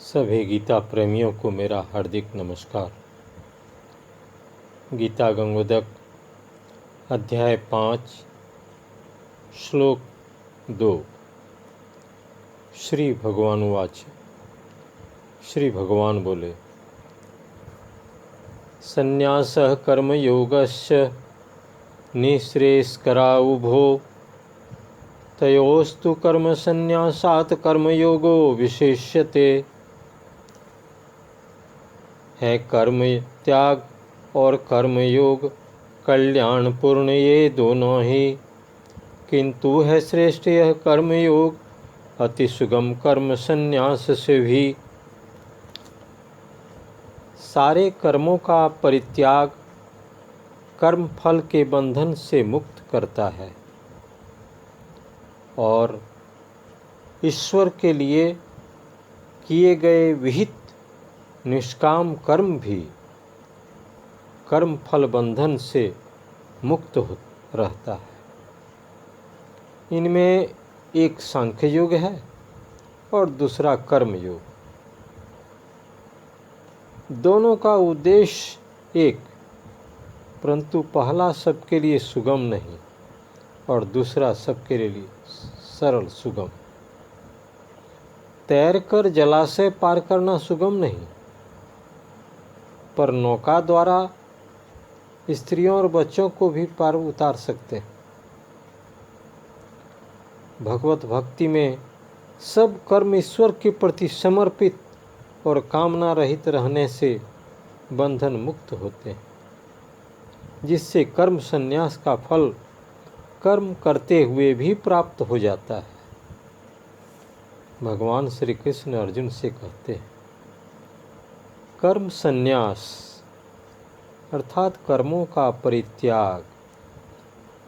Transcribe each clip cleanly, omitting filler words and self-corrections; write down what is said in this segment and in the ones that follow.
सभी गीता प्रेमियों को मेरा हार्दिक नमस्कार। गीता गंगोदक अध्याय 5 श्लोक 2। श्री भगवानुवाच। श्री भगवान बोले, संन्यासः कर्मयोगस्य निःश्रेयस्करा उभो तयोस्तु कर्मसन्न्यासात् कर्मयोगो विशिष्यते। है कर्म त्याग और कर्मयोग कल्याणपूर्ण ये दोनों ही, किंतु है श्रेष्ठ यह कर्मयोग अति सुगम कर्म संन्यास से भी। सारे कर्मों का परित्याग कर्म फल के बंधन से मुक्त करता है और ईश्वर के लिए किए गए विहित निष्काम कर्म भी कर्म फल बंधन से मुक्त रहता है। इनमें एक सांख्य योग है और दूसरा कर्म योग। दोनों का उद्देश्य एक, परंतु पहला सबके लिए सुगम नहीं और दूसरा सबके लिए सरल सुगम। तैरकर जलाशय पार करना सुगम नहीं, पर नौका द्वारा स्त्रियों और बच्चों को भी पार उतार सकते हैं। भगवत भक्ति में सब कर्म ईश्वर के प्रति समर्पित और कामना रहित रहने से बंधन मुक्त होते हैं, जिससे कर्म संन्यास का फल कर्म करते हुए भी प्राप्त हो जाता है। भगवान श्री कृष्ण अर्जुन से कहते हैं, कर्म संन्यास अर्थात कर्मों का परित्याग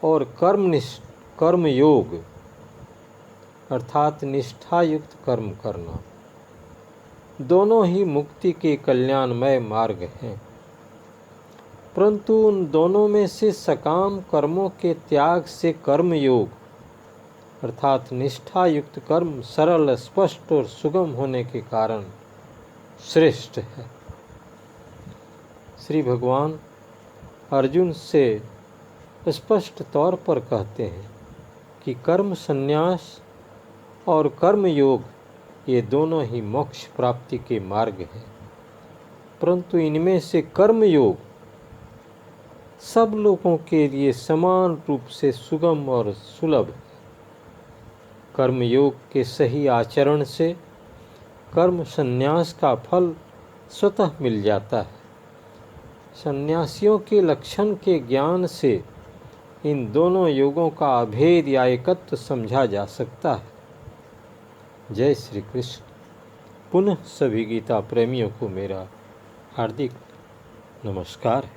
और कर्म योग अर्थात निष्ठा युक्त कर्म करना, दोनों ही मुक्ति के कल्याणमय मार्ग हैं। परंतु उन दोनों में से सकाम कर्मों के त्याग से कर्म योग अर्थात निष्ठा युक्त कर्म सरल, स्पष्ट और सुगम होने के कारण श्रेष्ठ है। श्री भगवान अर्जुन से स्पष्ट तौर पर कहते हैं कि कर्म संन्यास और कर्म योग ये दोनों ही मोक्ष प्राप्ति के मार्ग हैं, परंतु इनमें से कर्म योग सब लोगों के लिए समान रूप से सुगम और सुलभ है। कर्म योग के सही आचरण से कर्म संन्यास का फल स्वतः मिल जाता है। सन्यासियों के लक्षण के ज्ञान से इन दोनों योगों का अभेद या एकत्व समझा जा सकता है। जय श्री कृष्ण। पुनः सभी गीता प्रेमियों को मेरा हार्दिक नमस्कार है।